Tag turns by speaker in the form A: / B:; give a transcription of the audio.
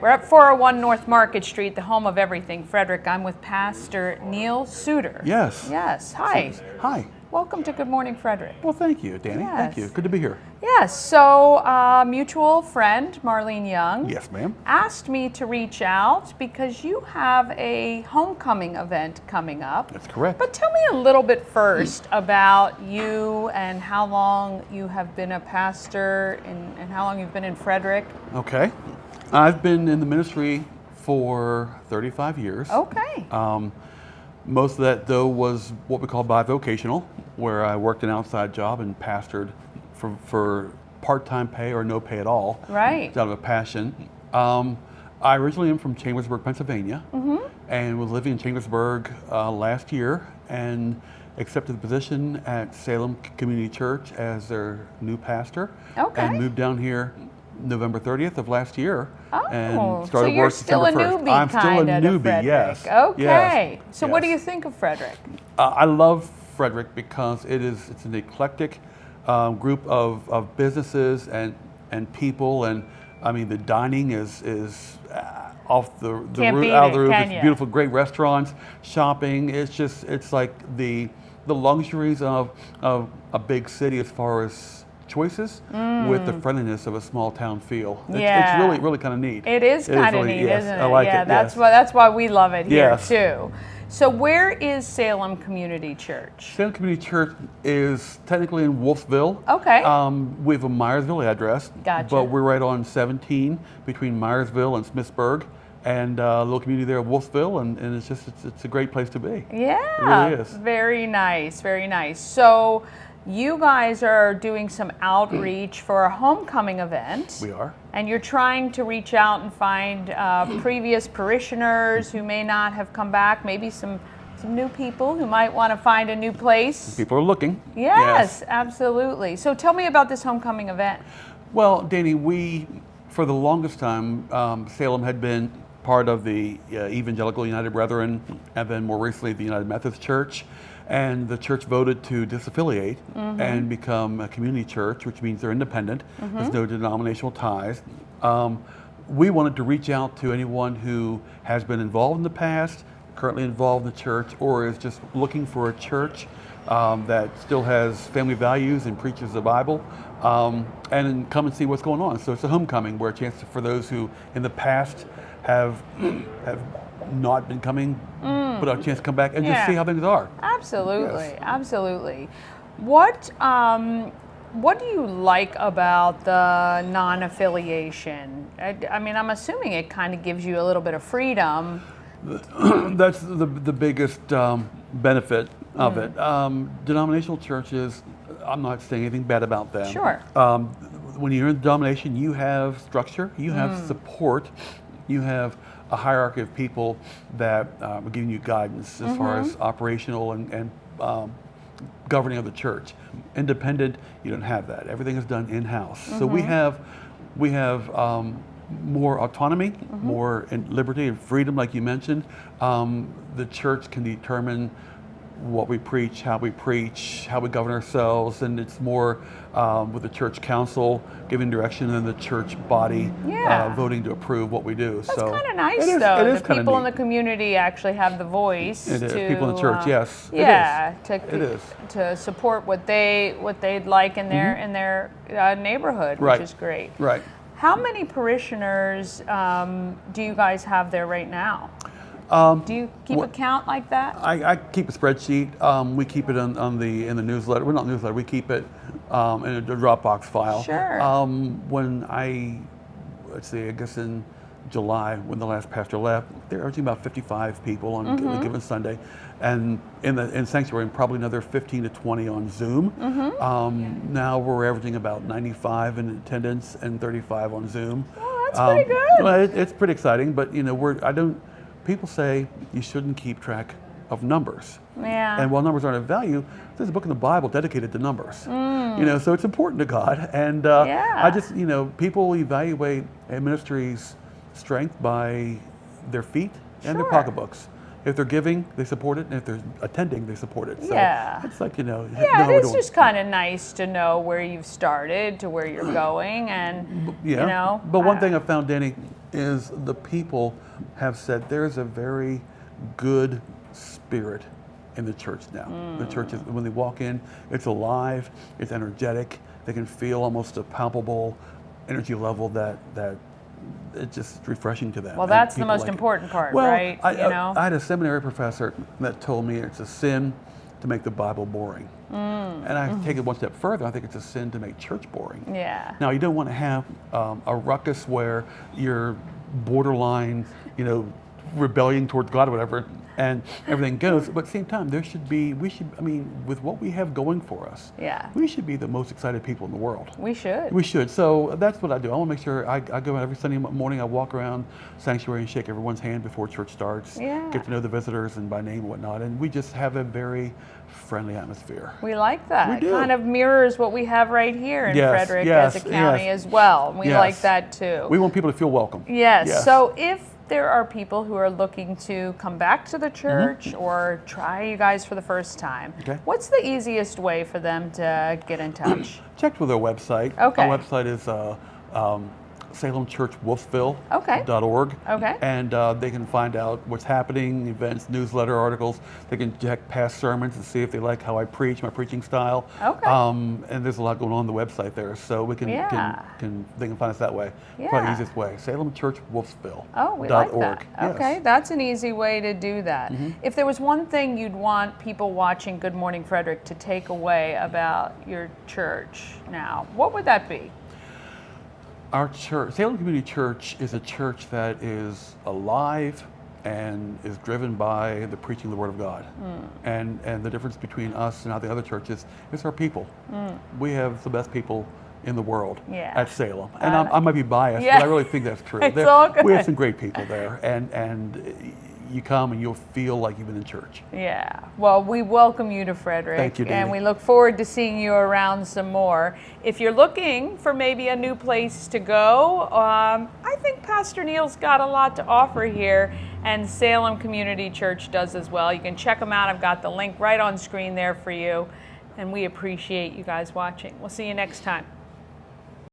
A: We're at 401 North Market Street, the home of everything. Frederick, I'm with Pastor Neil Suters.
B: Yes.
A: Yes. Hi.
B: Hi.
A: Welcome to Good Morning, Frederick.
B: Well, thank you, Danny.
A: Yes.
B: Thank you. Good to be here.
A: Yes. So, mutual friend Marlene Young
B: Yes, ma'am.
A: asked me to reach out because you have a homecoming event coming up.
B: That's correct.
A: But tell me a little bit first about you and how long you have been a pastor and how long you've been in Frederick.
B: Okay. I've been in the ministry for 35 years.
A: Okay.
B: Most of that, though, was what we call bivocational, where I worked an outside job and pastored for part-time pay or no pay at all.
A: Right.
B: It's out of a passion. I originally am from Chambersburg, Pennsylvania, and was living in Chambersburg last year and accepted the position at Salem Community Church as their new pastor.
A: Okay.
B: And moved down here November 30th of last year and started
A: so you're
B: work
A: still
B: December
A: a
B: 1st.
A: newbie,
B: I'm still a
A: kind of
B: newbie,
A: Frederick.
B: yes.
A: Okay.
B: Yes.
A: So what do
B: Yes.
A: you think of Frederick?
B: I love Frederick because it's an eclectic group of businesses and people, and I mean the dining is off the
A: Can't beat
B: out of
A: it,
B: the roof.
A: can
B: It's
A: ya?
B: beautiful, great restaurants, shopping. It's like the luxuries of a big city as far as choices with the friendliness of a small town feel.
A: Yeah.
B: It's really kind of neat.
A: It is kind of
B: really,
A: neat,
B: yes,
A: isn't it?
B: I like
A: yeah,
B: it.
A: that's
B: yes.
A: that's why we love it here
B: Yes.
A: too. So where is Salem Community Church?
B: Salem Community Church is technically in Wolfville.
A: Okay.
B: We have a Myersville address.
A: Gotcha.
B: But we're right on 17 between Myersville and Smithsburg, and a little community there of Wolfville, and it's a great place to be.
A: Yeah.
B: It really is.
A: Very nice, very nice. So you guys are doing some outreach for a homecoming event.
B: We are.
A: And you're trying to reach out and find previous parishioners who may not have come back, maybe some new people who might want to find a new place.
B: People are looking.
A: Yes, absolutely. So tell me about this homecoming event.
B: Well, Danny, we, for the longest time, Salem had been part of the Evangelical United Brethren, and then more recently the United Methodist Church. And the church voted to disaffiliate and become a community church, which means they're independent. There's no denominational ties. We wanted to reach out to anyone who has been involved in the past, currently involved in the church, or is just looking for a church that still has family values and preaches the Bible, and come and see what's going on. So it's a homecoming, where a chance for those who in the past have not been coming, but a chance to come back and just see how things are.
A: Absolutely,
B: Yes.
A: absolutely. What do you like about the non-affiliation? I mean, I'm assuming it kind of gives you a little bit of freedom.
B: That's the biggest benefit of it. Denominational churches, I'm not saying anything bad about them.
A: Sure.
B: When you're in the denomination, you have structure, you have support, you have a hierarchy of people that are giving you guidance as far as operational and governing of the church. Independent, you don't have that. Everything is done in-house. So we have more autonomy, more liberty and freedom, like you mentioned. The church can determine what we preach, how we govern ourselves, and it's more with the church council giving direction and the church body voting to approve what we do.
A: That's
B: so
A: kind of nice,
B: it is,
A: though.
B: It is
A: The
B: kind
A: people
B: of
A: in the community actually have the voice.
B: It is.
A: To,
B: People in the church, yes.
A: Yeah,
B: it is.
A: To support what they'd like in their neighborhood,
B: Right.
A: which is great.
B: Right.
A: How many parishioners do you guys have there right now? Do you keep a count like that?
B: I keep a spreadsheet. We keep it in the newsletter. Well, not newsletter. We keep it in a Dropbox file.
A: Sure.
B: When let's see, I guess in July, when the last pastor left, there were averaging about 55 people on a given Sunday, and in sanctuary, probably another 15 to 20 on Zoom. Now we're averaging about 95 in attendance and 35 on Zoom.
A: Oh, that's pretty good.
B: Well, it's pretty exciting, but people say you shouldn't keep track of numbers.
A: Yeah.
B: And while numbers aren't of value, there's a book in the Bible dedicated to numbers. So it's important to God. And I just, people evaluate a ministry's strength by their feet and their pocketbooks. If they're giving, they support it, and if they're attending, they support it. So it's like,
A: Yeah, it is just kind of nice to know where you've started to where you're going, and
B: But one thing I've found, Danny, is the people have said there's a very good spirit in the church now. The church is, when they walk in, it's alive, it's energetic. They can feel almost a palpable energy level that it's just refreshing to them.
A: Well,
B: And
A: that's the
B: people
A: most
B: like it.
A: important part,
B: Well,
A: right?
B: I had a seminary professor that told me it's a sin to make the Bible boring. And I take it one step further. I think it's a sin to make church boring.
A: Yeah.
B: Now, you don't want to have a ruckus where you're borderline, rebellion towards God or whatever, and everything goes. But at the same time, with what we have going for us,
A: Yeah.
B: we should be the most excited people in the world.
A: We should.
B: We should. So that's what I do. I want to make sure I go out every Sunday morning. I walk around Sanctuary and shake everyone's hand before church starts.
A: Yeah.
B: Get to know the visitors and by name and whatnot. And we just have a very friendly atmosphere.
A: We like that.
B: We do.
A: Kind of mirrors what we have right here in
B: Yes,
A: Frederick
B: yes,
A: as a county
B: yes.
A: as well. We
B: Yes.
A: like that too.
B: We want people to feel welcome.
A: Yes. So if there are people who are looking to come back to the church or try you guys for the first time,
B: Okay.
A: what's the easiest way for them to get in touch?
B: Check with our website.
A: Okay.
B: Our website is salemchurchwolfville.org.
A: Okay.
B: And they can find out what's happening, events, newsletter articles. They can check past sermons and see if they like how I preach, my preaching style.
A: Okay.
B: And there's a lot going on the website there, so we can,
A: Yeah.
B: they can find us that way.
A: Yeah.
B: Probably the easiest way. salemchurchwolfville.org.
A: Oh, we like that.
B: Yes.
A: Okay, that's an easy way to do that. If there was one thing you'd want people watching Good Morning Frederick to take away about your church now, what would that be?
B: Our church, Salem Community Church, is a church that is alive and is driven by the preaching of the Word of God. And the difference between us and all the other churches is our people. We have the best people in the world
A: Yeah.
B: at Salem. And I might be biased,
A: Yeah.
B: but I really think that's true.
A: It's all good.
B: We have some great people there, and you come and you'll feel like you've been in church.
A: Yeah, well, we welcome you to Frederick.
B: Thank you,
A: and
B: Dee.
A: we look forward to seeing you around some more. If you're looking for maybe a new place to go, I think Pastor Neil's got a lot to offer here, and Salem Community Church does as well. You can check them out. I've got the link right on screen there for you, and we appreciate you guys watching. We'll see you next time.